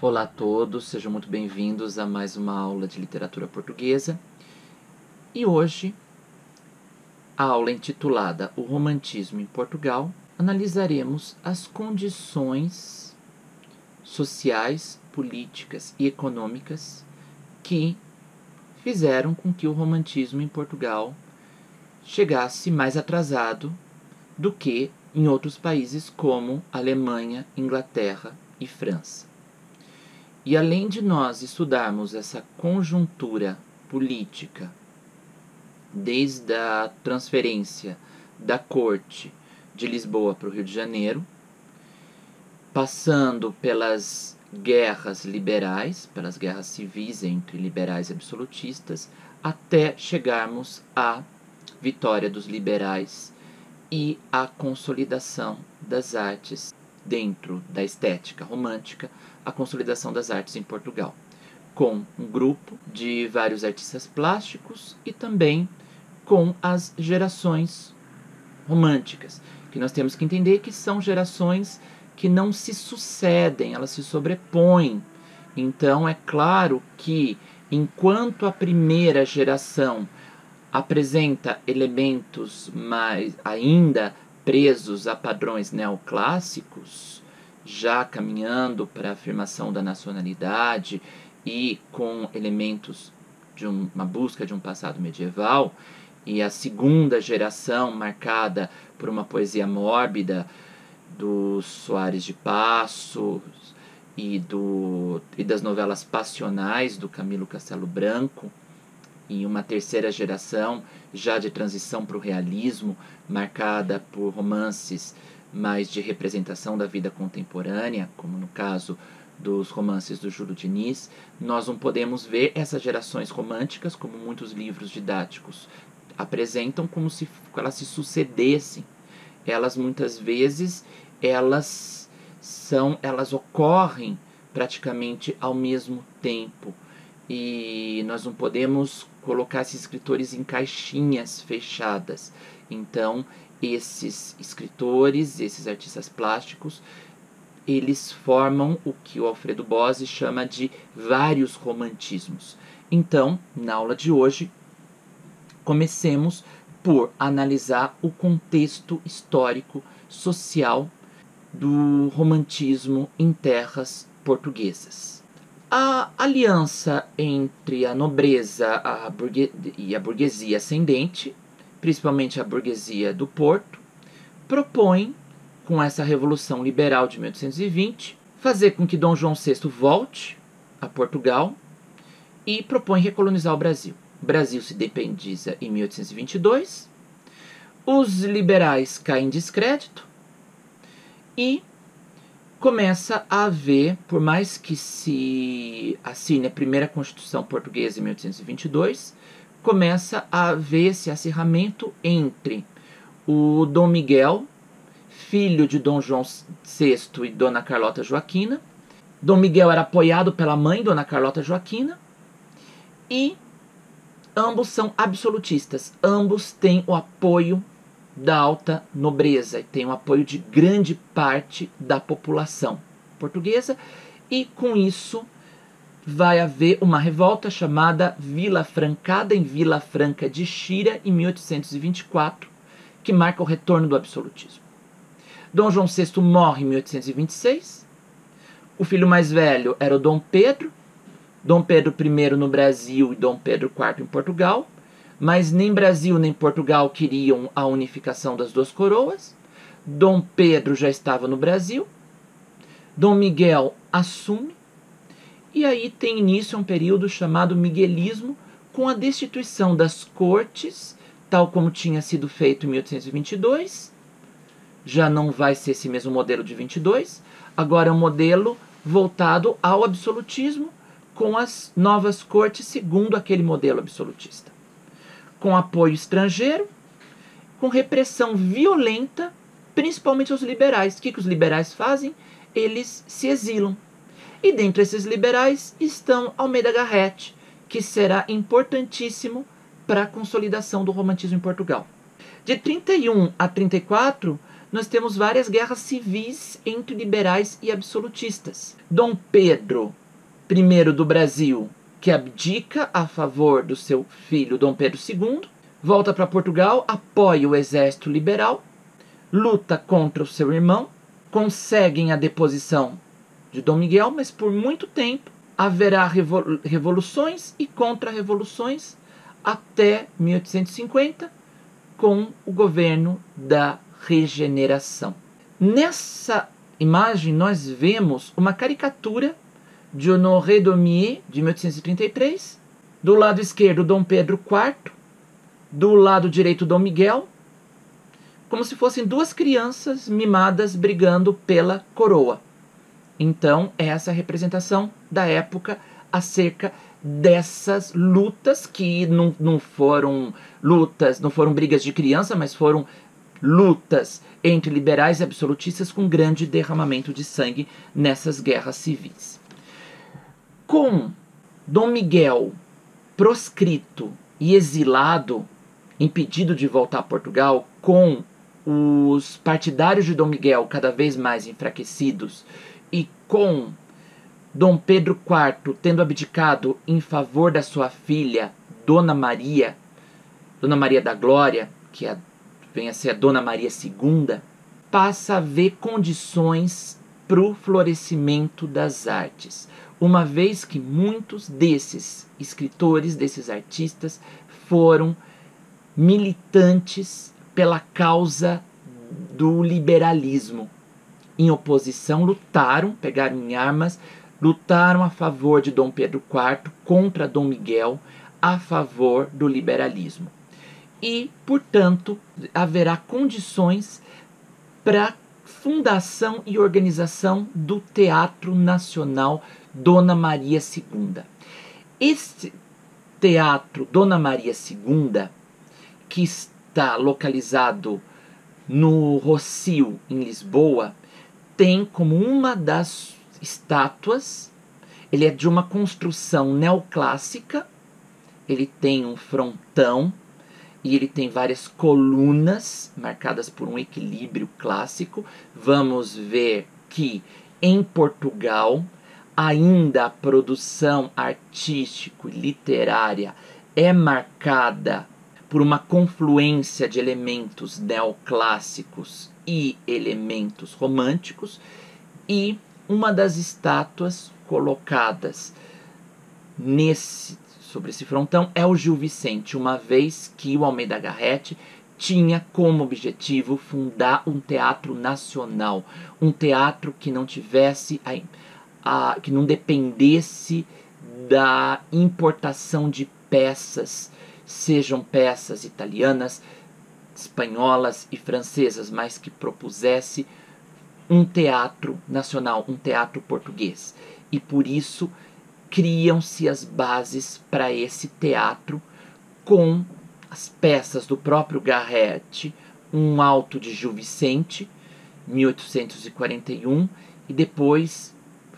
Olá a todos, sejam muito bem-vindos a mais uma aula de literatura portuguesa. E hoje, a aula intitulada O Romantismo em Portugal, analisaremos as condições sociais, políticas e econômicas que fizeram com que o romantismo em Portugal chegasse mais atrasado do que em outros países como Alemanha, Inglaterra e França. E além de nós estudarmos essa conjuntura política, desde a transferência da corte de Lisboa para o Rio de Janeiro, passando pelas guerras liberais, pelas guerras civis entre liberais e absolutistas, até chegarmos à vitória dos liberais e à consolidação das artes dentro da estética romântica, a consolidação das artes em Portugal, com um grupo de vários artistas plásticos e também com as gerações românticas, que nós temos que entender que são gerações que não se sucedem, elas se sobrepõem. Então é claro que enquanto a primeira geração apresenta elementos mais ainda presos a padrões neoclássicos, já caminhando para a afirmação da nacionalidade e com elementos de uma busca de um passado medieval, e a segunda geração marcada por uma poesia mórbida do Soares de Passos e das novelas passionais do Camilo Castelo Branco, e uma terceira geração já de transição para o realismo, marcada por romances mais de representação da vida contemporânea, como no caso dos romances do Júlio Diniz, nós não podemos ver essas gerações românticas, como muitos livros didáticos apresentam, como se elas se sucedessem. Elas muitas vezes elas ocorrem praticamente ao mesmo tempo. E nós não podemos colocar esses escritores em caixinhas fechadas. Então, esses escritores, esses artistas plásticos, eles formam o que o Alfredo Bozzi chama de vários romantismos. Então, na aula de hoje, comecemos por analisar o contexto histórico, social do romantismo em terras portuguesas. A aliança entre a nobreza e a burguesia ascendente, principalmente a burguesia do Porto, propõe, com essa Revolução Liberal de 1820, fazer com que Dom João VI volte a Portugal e propõe recolonizar o Brasil. O Brasil se independiza em 1822, os liberais caem em descrédito e começa a haver, por mais que se assine a primeira Constituição Portuguesa em 1822, começa a haver esse acirramento entre o Dom Miguel, filho de Dom João VI e Dona Carlota Joaquina. Dom Miguel era apoiado pela mãe, Dona Carlota Joaquina, e ambos são absolutistas, ambos têm o apoio da alta nobreza e tem o apoio de grande parte da população portuguesa, e com isso vai haver uma revolta chamada Vila Francada em Vila Franca de Xira em 1824, que marca o retorno do absolutismo. Dom João VI morre em 1826, o filho mais velho era o Dom Pedro I no Brasil e Dom Pedro IV em Portugal, mas nem Brasil nem Portugal queriam a unificação das duas coroas. Dom Pedro já estava no Brasil, Dom Miguel assume, e aí tem início um período chamado miguelismo, com a destituição das cortes, tal como tinha sido feito em 1822. Já não vai ser esse mesmo modelo de 22, agora é um modelo voltado ao absolutismo, com as novas cortes segundo aquele modelo absolutista, com apoio estrangeiro, com repressão violenta, principalmente aos liberais. O que os liberais fazem? Eles se exilam. E dentre esses liberais estão Almeida Garrett, que será importantíssimo para a consolidação do romantismo em Portugal. De 31 a 34, nós temos várias guerras civis entre liberais e absolutistas. Dom Pedro I do Brasil, que abdica a favor do seu filho Dom Pedro II, volta para Portugal, apoia o exército liberal, luta contra o seu irmão, conseguem a deposição de Dom Miguel, mas por muito tempo haverá revoluções e contra-revoluções até 1850, com o governo da regeneração. Nessa imagem nós vemos uma caricatura de Honoré Daumier, de 1833, do lado esquerdo Dom Pedro IV, do lado direito Dom Miguel, como se fossem duas crianças mimadas brigando pela coroa. Então, essa é a representação da época acerca dessas lutas, que não foram lutas, não foram brigas de criança, mas foram lutas entre liberais e absolutistas com grande derramamento de sangue nessas guerras civis. Com Dom Miguel proscrito e exilado, impedido de voltar a Portugal, com os partidários de Dom Miguel cada vez mais enfraquecidos e com Dom Pedro IV tendo abdicado em favor da sua filha Dona Maria da Glória, que vem a ser a Dona Maria II, passa a haver condições para o florescimento das artes, uma vez que muitos desses escritores, desses artistas, foram militantes pela causa do liberalismo. Em oposição, lutaram, pegaram em armas, lutaram a favor de Dom Pedro IV contra Dom Miguel, a favor do liberalismo. E, portanto, haverá condições para fundação e organização do Teatro Nacional Dona Maria II. Este Teatro Dona Maria II, que está localizado no Rossio, em Lisboa, tem como uma das estátuas, ele é de uma construção neoclássica, ele tem um frontão e ele tem várias colunas marcadas por um equilíbrio clássico. Vamos ver que em Portugal ainda a produção artística e literária é marcada por uma confluência de elementos neoclássicos e elementos românticos, e uma das estátuas colocadas sobre esse frontão é o Gil Vicente, uma vez que o Almeida Garrett tinha como objetivo fundar um teatro nacional, um teatro que não tivesse que não dependesse da importação de peças, sejam peças italianas, espanholas e francesas, mas que propusesse um teatro nacional, um teatro português. E por isso criam-se as bases para esse teatro, com as peças do próprio Garrett, um auto de Gil Vicente, 1841, e depois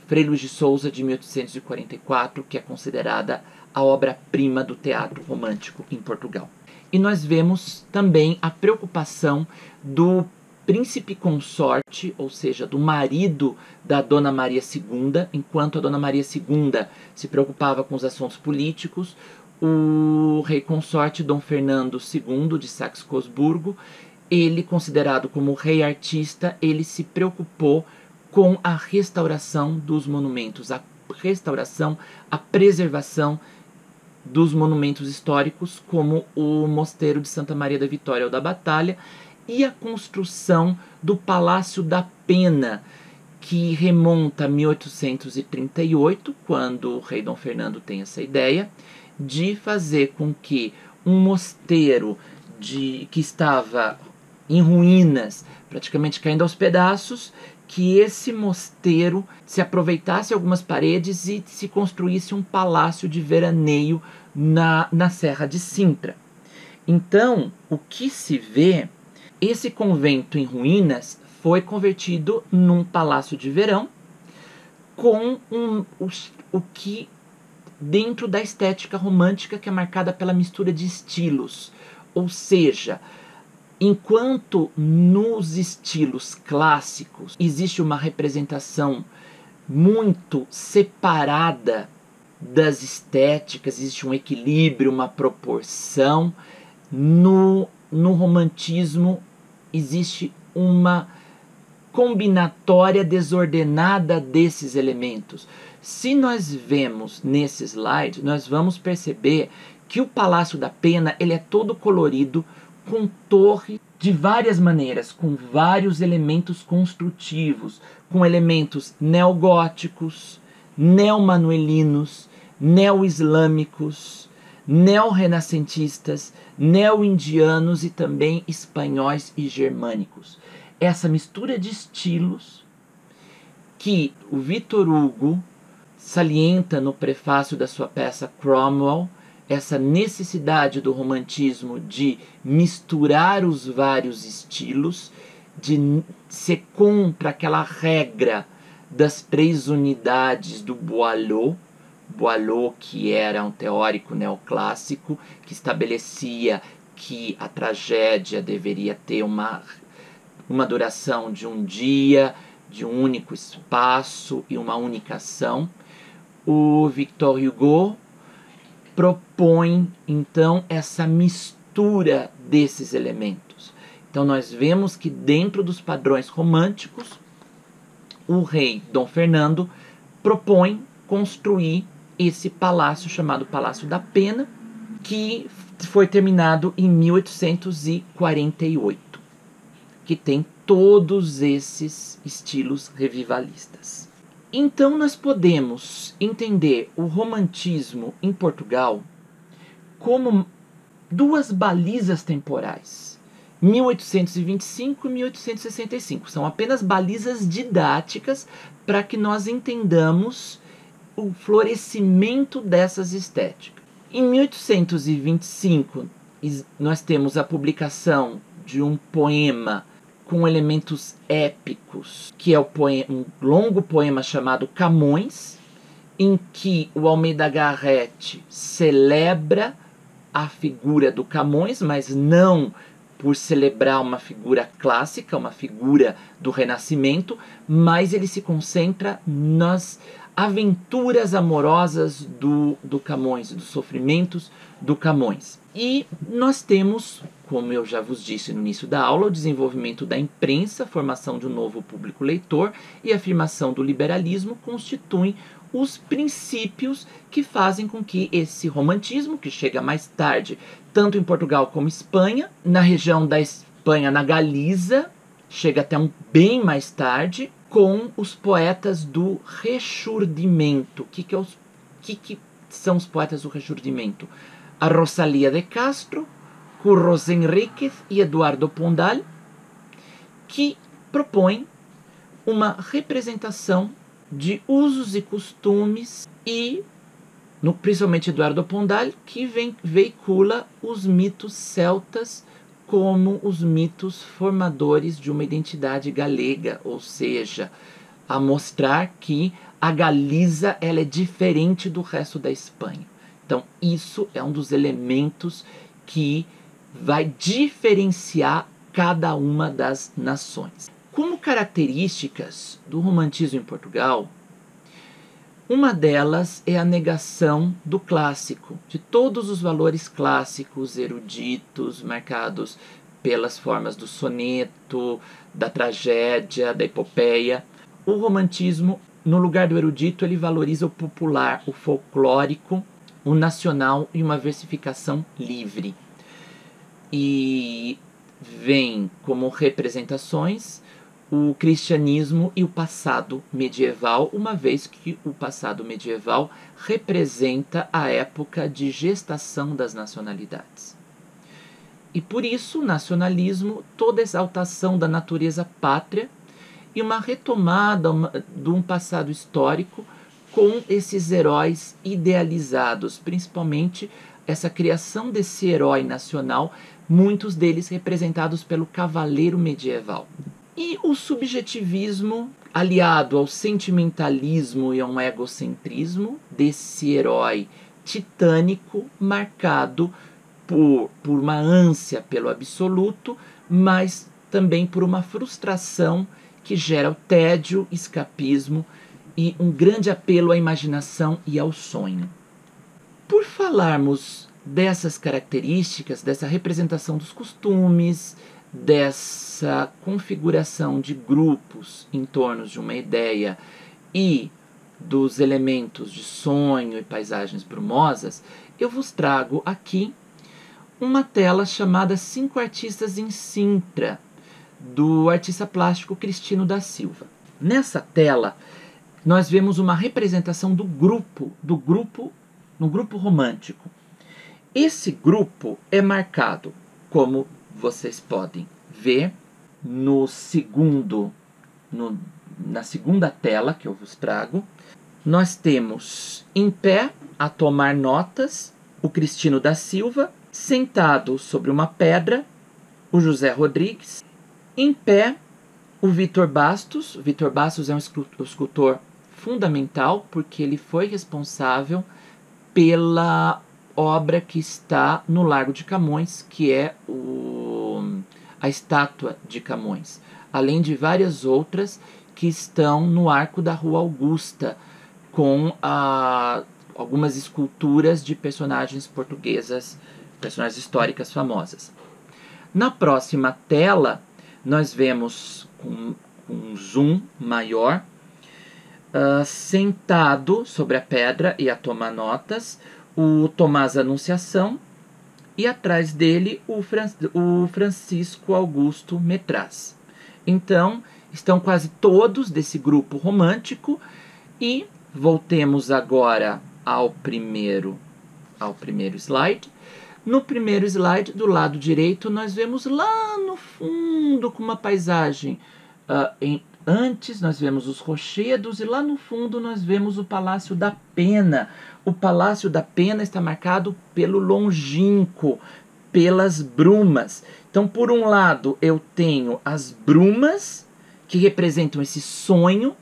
Frei Luís de Souza, de 1844, que é considerada a obra-prima do teatro romântico em Portugal. E nós vemos também a preocupação do príncipe consorte, ou seja, do marido da Dona Maria II. Enquanto a Dona Maria II se preocupava com os assuntos políticos, o rei consorte Dom Fernando II de Saxe-Cosburgo, ele, considerado como rei artista, ele se preocupou com a restauração dos monumentos, a restauração, a preservação dos monumentos históricos, como o Mosteiro de Santa Maria da Vitória ou da Batalha, e a construção do Palácio da Pena, que remonta a 1838, quando o rei Dom Fernando tem essa ideia de fazer com que um mosteiro que estava em ruínas, praticamente caindo aos pedaços, que esse mosteiro se aproveitasse algumas paredes e se construísse um palácio de veraneio na Serra de Sintra. Então, o que se vê, esse convento em ruínas foi convertido num palácio de verão, com o que dentro da estética romântica, que é marcada pela mistura de estilos, ou seja, Enquanto nos estilos clássicos existe uma representação muito separada das estéticas, existe um equilíbrio, uma proporção, no romantismo existe uma combinatória desordenada desses elementos. Se nós vemos nesse slide, nós vamos perceber que o Palácio da Pena ele é todo colorido, com torre de várias maneiras, com vários elementos construtivos, com elementos neogóticos, neomanuelinos, neo-islâmicos, neo-renascentistas, neo-indianos e também espanhóis e germânicos. Essa mistura de estilos que o Victor Hugo salienta no prefácio da sua peça Cromwell, essa necessidade do romantismo de misturar os vários estilos, de ser contra aquela regra das 3 unidades do Boileau, que era um teórico neoclássico, que estabelecia que a tragédia deveria ter uma duração de um dia, de um único espaço e uma única ação. O Victor Hugo propõe, então, essa mistura desses elementos. Então, nós vemos que dentro dos padrões românticos, o rei Dom Fernando propõe construir esse palácio chamado Palácio da Pena, que foi terminado em 1848, que tem todos esses estilos revivalistas. Então nós podemos entender o romantismo em Portugal como 2 balizas temporais, 1825 e 1865. São apenas balizas didáticas para que nós entendamos o florescimento dessas estéticas. Em 1825, nós temos a publicação de um poema com elementos épicos, que é um longo poema chamado Camões, em que o Almeida Garrett celebra a figura do Camões, mas não por celebrar uma figura clássica, uma figura do Renascimento, mas ele se concentra nas aventuras amorosas do Camões, dos sofrimentos do Camões. E nós temos, como eu já vos disse no início da aula, o desenvolvimento da imprensa, formação de um novo público leitor e afirmação do liberalismo constituem os princípios que fazem com que esse romantismo, que chega mais tarde, tanto em Portugal como Espanha, na região da Espanha, na Galiza, chega até bem mais tarde, com os poetas do Rexurdimento. O que são os poetas do Rexurdimento? A Rosalía de Castro, Curros Enríquez e Eduardo Pondal, que propõem uma representação de usos e costumes e, principalmente Eduardo Pondal, que veicula os mitos celtas como os mitos formadores de uma identidade galega, ou seja, a mostrar que a Galiza ela é diferente do resto da Espanha. Então, isso é um dos elementos que vai diferenciar cada uma das nações. Como características do romantismo em Portugal, uma delas é a negação do clássico, de todos os valores clássicos, eruditos, marcados pelas formas do soneto, da tragédia, da epopeia. O romantismo, no lugar do erudito, ele valoriza o popular, o folclórico, o nacional e uma versificação livre. E vem como representações o cristianismo e o passado medieval, uma vez que o passado medieval representa a época de gestação das nacionalidades. E por isso o nacionalismo, toda exaltação da natureza pátria e uma retomada de um passado histórico com esses heróis idealizados, principalmente essa criação desse herói nacional, muitos deles representados pelo cavaleiro medieval. E o subjetivismo, aliado ao sentimentalismo e a um egocentrismo desse herói titânico, marcado por uma ânsia pelo absoluto, mas também por uma frustração que gera o tédio, escapismo e um grande apelo à imaginação e ao sonho. Por falarmos dessas características, dessa representação dos costumes, dessa configuração de grupos em torno de uma ideia e dos elementos de sonho e paisagens brumosas, eu vos trago aqui uma tela chamada 5 Artistas em Sintra, do artista plástico Cristino da Silva. Nessa tela, nós vemos uma representação do grupo no grupo romântico. Esse grupo é marcado, como vocês podem ver, na segunda tela que eu vos trago. Nós temos em pé, a tomar notas, o Cristino da Silva, sentado sobre uma pedra, o José Rodrigues, em pé, o Vitor Bastos. O Vitor Bastos é um escultor fundamental, porque ele foi responsável pela obra que está no Largo de Camões, que é a estátua de Camões, além de várias outras que estão no arco da Rua Augusta, com algumas esculturas de personagens portuguesas, personagens históricas famosas. Na próxima tela, nós vemos com um zoom maior, sentado sobre a pedra e a tomar notas, o Tomás Anunciação, e atrás dele o Francisco Augusto Metraz. Então, estão quase todos desse grupo romântico, e voltemos agora ao primeiro slide. No primeiro slide, do lado direito, nós vemos lá no fundo, com uma paisagem. Antes nós vemos os rochedos e lá no fundo nós vemos o Palácio da Pena. O Palácio da Pena está marcado pelo longínquo, pelas brumas. Então, por um lado, eu tenho as brumas, que representam esse sonho,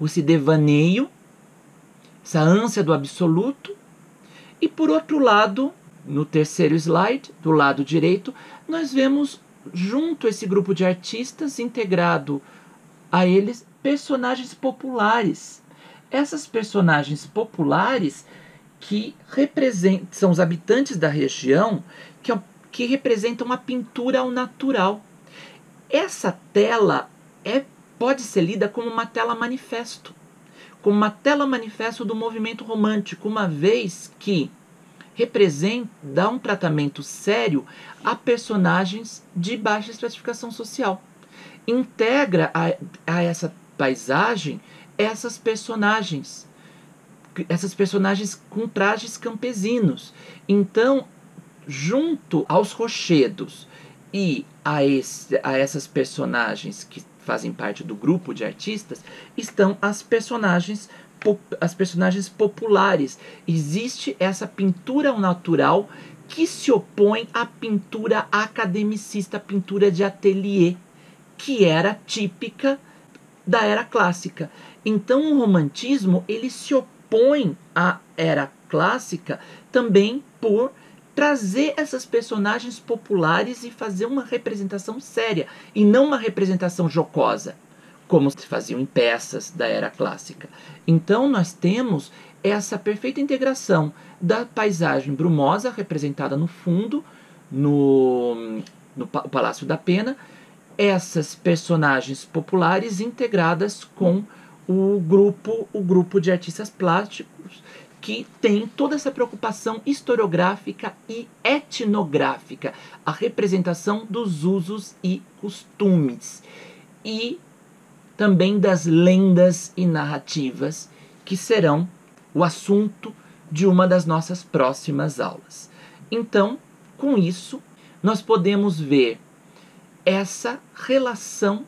esse devaneio, essa ânsia do absoluto. E por outro lado, no terceiro slide, do lado direito, nós vemos junto a esse grupo de artistas, integrado a eles, personagens populares. Essas personagens populares que são os habitantes da região, que representam a pintura ao natural. Essa tela pode ser lida como uma tela manifesto, do movimento romântico, uma vez que dá um tratamento sério a personagens de baixa estratificação social. Integra a essa paisagem essas personagens com trajes campesinos. Então, junto aos rochedos e a essas personagens que fazem parte do grupo de artistas, estão as personagens populares. Existe essa pintura ao natural que se opõe à pintura academicista, a pintura de ateliê, que era típica da era clássica. Então o romantismo ele se opõe à era clássica também por trazer essas personagens populares e fazer uma representação séria, e não uma representação jocosa, como se faziam em peças da era clássica. Então nós temos essa perfeita integração da paisagem brumosa, representada no fundo, no Palácio da Pena, essas personagens populares integradas com o grupo de artistas plásticos, que tem toda essa preocupação historiográfica e etnográfica, a representação dos usos e costumes, e também das lendas e narrativas, que serão o assunto de uma das nossas próximas aulas. Então, com isso, nós podemos ver essa relação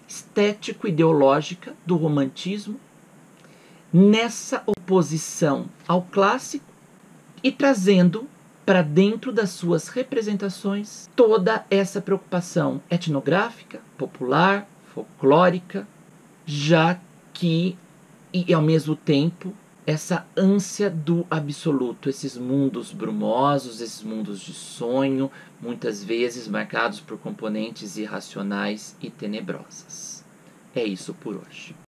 estético-ideológica do romantismo nessa oposição ao clássico e trazendo para dentro das suas representações toda essa preocupação etnográfica, popular, folclórica, já que, e ao mesmo tempo, essa ânsia do absoluto, esses mundos brumosos, esses mundos de sonho, muitas vezes marcados por componentes irracionais e tenebrosas. É isso por hoje.